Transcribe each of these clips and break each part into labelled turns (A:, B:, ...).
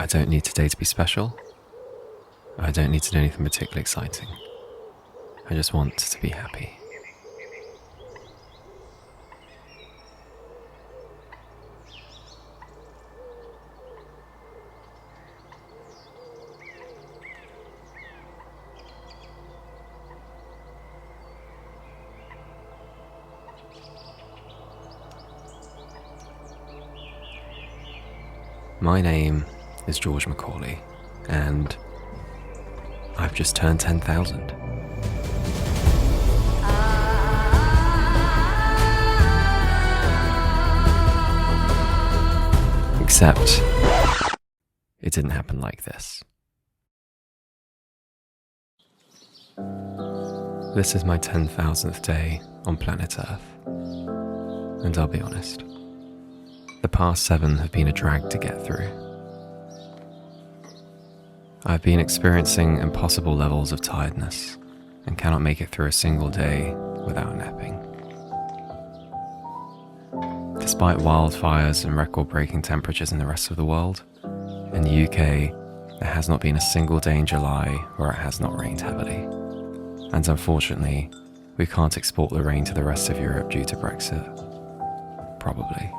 A: don't need today to be special. I don't need to do anything particularly exciting. I just want to be happy. My name is George Macaulay, and I've just turned 10,000. Except, it didn't happen like this. This is my 10,000th day on planet Earth, and I'll be honest, the past 7 have been a drag to get through. I've been experiencing impossible levels of tiredness and cannot make it through a single day without napping. Despite wildfires and record-breaking temperatures in the rest of the world, in the UK, there has not been a single day in July where it has not rained heavily. And unfortunately, we can't export the rain to the rest of Europe due to Brexit. Probably.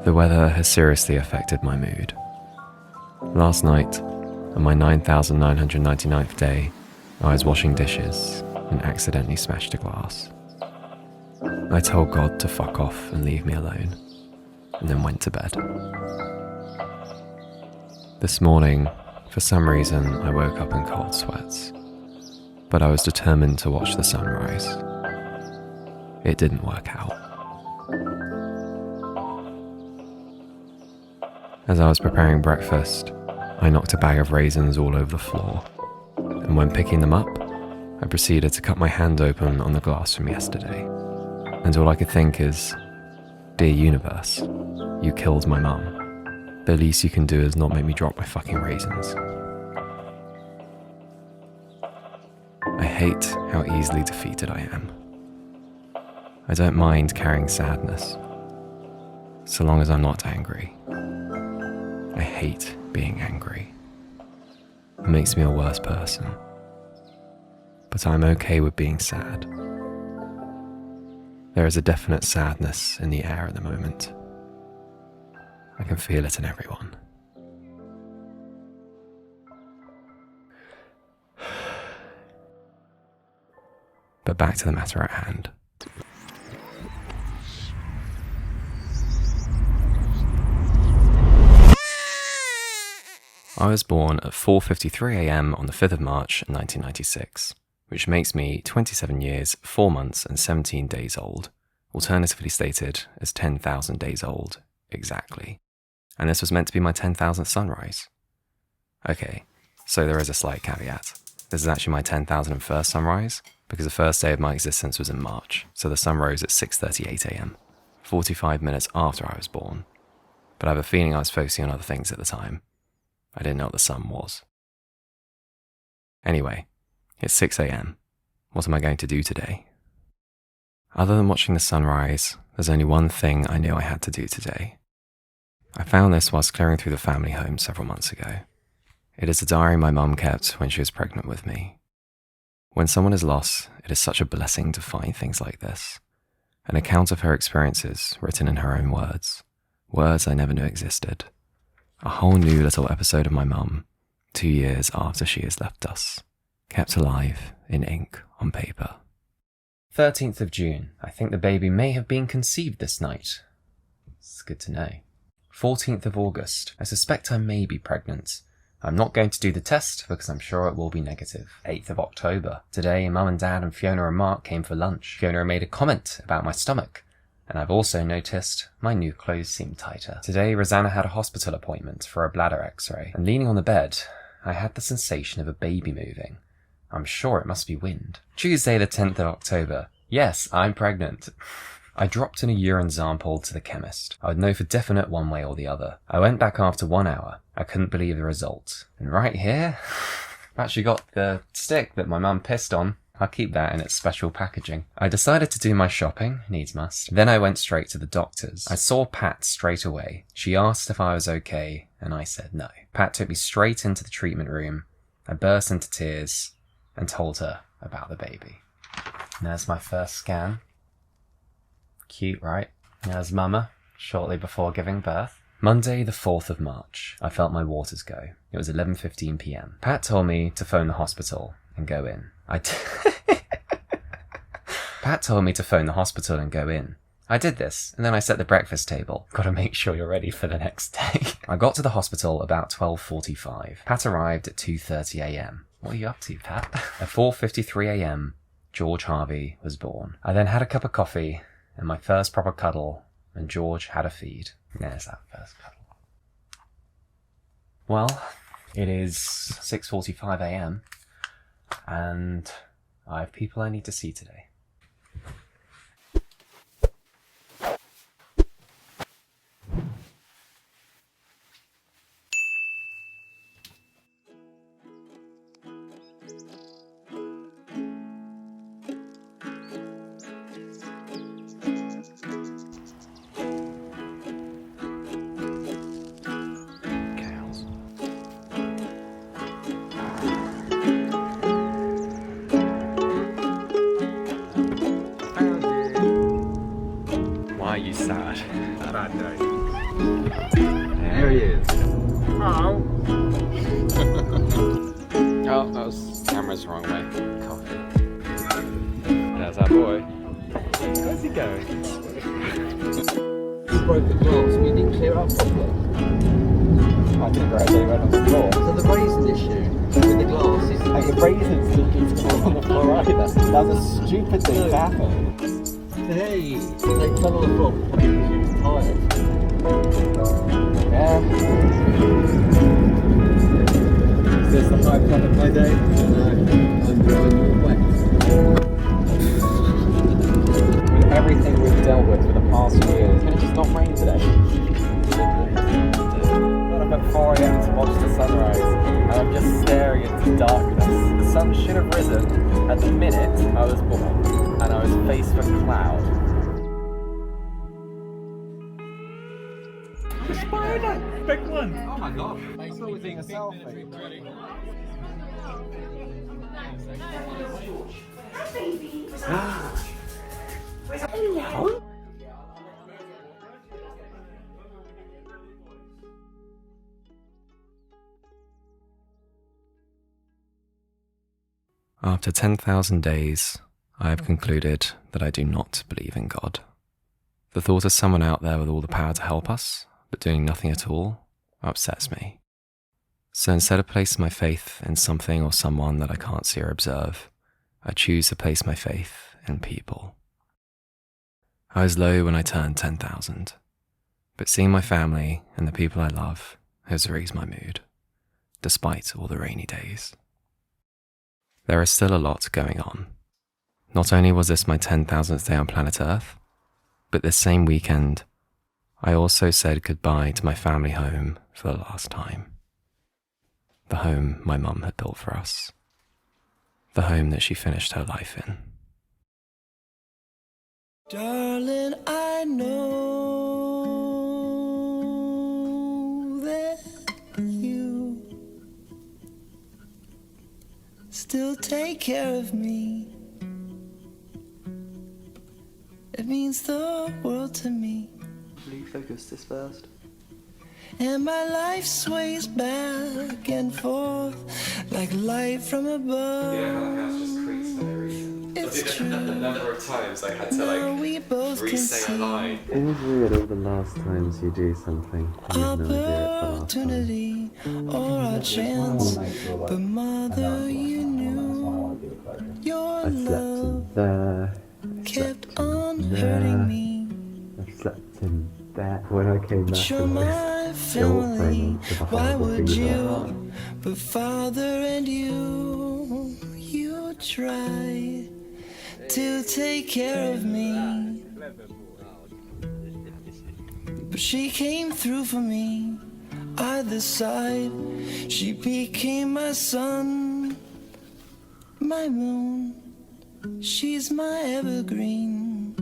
A: The weather has seriously affected my mood. Last night, on my 9,999th day, I was washing dishes and accidentally smashed a glass. I told God to fuck off and leave me alone, and then went to bed. This morning, for some reason, I woke up in cold sweats, but I was determined to watch the sunrise. It didn't work out. As I was preparing breakfast, I knocked a bag of raisins all over the floor, and when picking them up, I proceeded to cut my hand open on the glass from yesterday. And all I could think is, dear universe, you killed my mum. The least you can do is not make me drop my fucking raisins. I hate how easily defeated I am. I don't mind carrying sadness, so long as I'm not angry. I hate being angry. It makes me a worse person. But I'm okay with being sad. There is a definite sadness in the air at the moment. I can feel it in everyone. But back to the matter at hand. I was born at 4:53 a.m. on the 5th of March 1996, which makes me 27 years, 4 months and 17 days old, alternatively stated as 10,000 days old, exactly. And this was meant to be my 10,000th sunrise. Okay, so there is a slight caveat. This is actually my 10,001st sunrise, because the first day of my existence was in March, so the sun rose at 6:38 a.m, 45 minutes after I was born. But I have a feeling I was focusing on other things at the time. I didn't know what the sun was. Anyway, it's 6 a.m. What am I going to do today? Other than watching the sunrise, there's only one thing I knew I had to do today. I found this whilst clearing through the family home several months ago. It is a diary my mum kept when she was pregnant with me. When someone is lost, it is such a blessing to find things like this. An account of her experiences written in her own words. Words I never knew existed. A whole new little episode of my mum, 2 years after she has left us, kept alive in ink on paper. 13th of June. I think the baby may have been conceived this night. It's good to know. 14th of August. I suspect I may be pregnant. I'm not going to do the test because I'm sure it will be negative. 8th of October. Today, Mum and Dad and Fiona and Mark came for lunch. Fiona made a comment about my stomach. And I've also noticed my new clothes seem tighter. Today, Rosanna had a hospital appointment for a bladder x-ray, and leaning on the bed, I had the sensation of a baby moving. I'm sure it must be wind. Tuesday the 10th of October. Yes, I'm pregnant. I dropped in a urine sample to the chemist. I would know for definite one way or the other. I went back after 1 hour. I couldn't believe the result. And right here, I've actually got the stick that my mum pissed on. I'll keep that in its special packaging. I decided to do my shopping, needs must. Then I went straight to the doctor's. I saw Pat straight away. She asked if I was okay, and I said no. Pat took me straight into the treatment room. I burst into tears and told her about the baby. And there's my first scan. Cute, right? There's Mama, shortly before giving birth. Monday, the 4th of March. I felt my waters go. It was 11:15 p.m. Pat told me to phone the hospital and go in. Pat told me to phone the hospital and go in. I did this, and then I set the breakfast table. Gotta make sure you're ready for the next day. I got to the hospital about 12:45. Pat arrived at 2:30 a.m. What are you up to, Pat? At 4:53 a.m., George Harvey was born. I then had a cup of coffee and my first proper cuddle, and George had a feed. There's that first cuddle. Well, it is 6:45 a.m. and I have people I need to see today. Why are you sad?
B: Bad day. There he is. Oh.
A: Oh, that was camera's the wrong way. Coffee. There's our boy. Where's he going?
B: You broke the glass, we didn't clear it up properly.
A: I didn't realize they went on the floor.
B: So the raisin issue with the glass is...
A: And the raisins didn't fall on the floor either. That was a stupid thing to happen.
B: Hey, they fell on the floor because he was tired.
A: Yeah.
B: Is this the high point of my day? I'm going wet.
A: With everything we've dealt with for the past year, can it just not rain today? Got up at 4 a.m. to watch the sunrise, and I'm just staring into darkness. The sun should have risen at the minute I was born, and I was faced with cloud.
C: Spider! Big one!
B: Oh my god. I thought we were taking a selfie.
C: Hello?
A: After 10,000 days, I have concluded that I do not believe in God. The thought of someone out there with all the power to help us, but doing nothing at all, upsets me. So instead of placing my faith in something or someone that I can't see or observe, I choose to place my faith in people. I was low when I turned 10,000, but seeing my family and the people I love has raised my mood, despite all the rainy days. There is still a lot going on. Not only was this my 10,000th day on planet Earth, but this same weekend, I also said goodbye to my family home for the last time. The home my mum had built for us. The home that she finished her life in.
D: Darling, I know that you still take care of me. It means the world to me.
E: Will you focus this first?
D: And my life sways back and forth like light from above. It's true.
A: The number of times I had to
D: Now we both can see
E: It was weird all the last times you do something. You have no idea it's the last time.
D: opportunity or a chance. But mother, you knew your
E: I slept
D: love
E: in there.
D: kept on hurting me.
E: I slept in there. When I came back
D: You're
E: and
D: my
E: I built for a
D: family.
E: month with a
D: Why
E: horrible
D: would
E: fever.
D: you? But father and you try to take care of me. But she came through for me. Either side, she became my sun, my moon, She's my evergreen.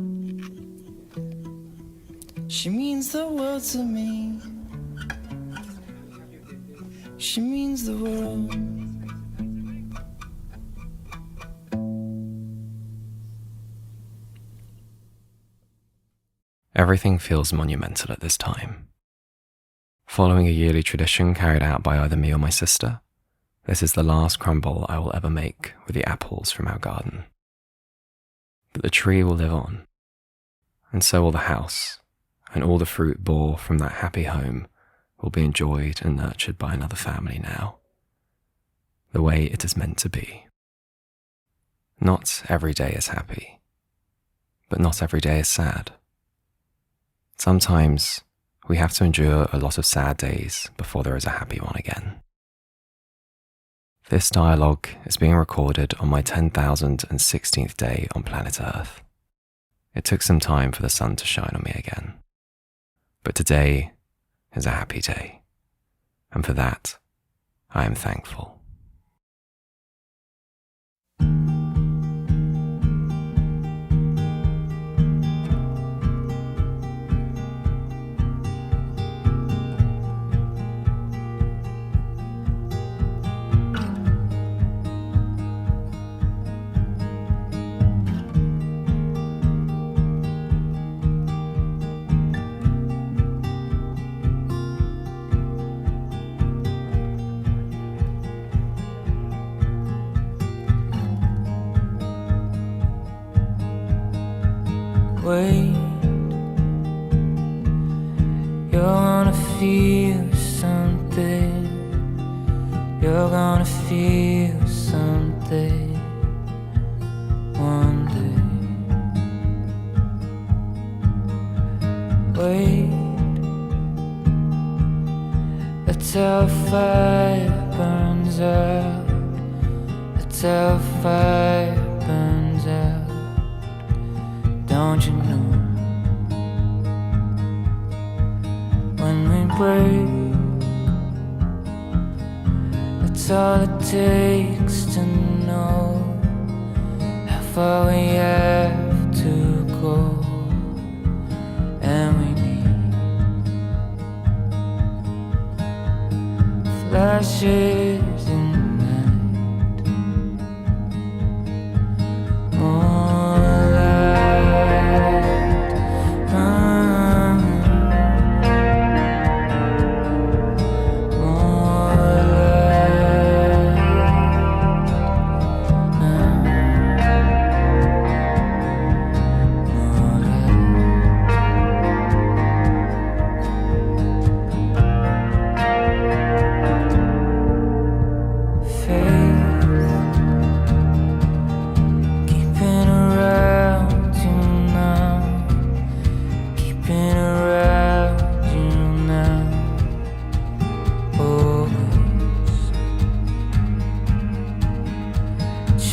D: She means the world to me. She means the world.
A: Everything feels monumental at this time. Following a yearly tradition carried out by either me or my sister, this is the last crumble I will ever make with the apples from our garden. But the tree will live on, and so will the house, and all the fruit bore from that happy home will be enjoyed and nurtured by another family now, the way it is meant to be. Not every day is happy, but not every day is sad. Sometimes we have to endure a lot of sad days before there is a happy one again. This dialogue is being recorded on my 10,016th day on planet Earth. It took some time for the sun to shine on me again. But today is a happy day, and for that, I am thankful.
F: Wait, you're gonna feel something. You're gonna feel something one day. Wait, that's how fire burns out. That's how fire burns out. Don't you know? When we break, that's all it takes to know how far we have to go. And we need flashes in the night. More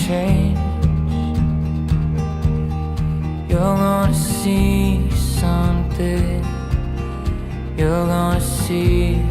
F: change. You're gonna see something. You're gonna see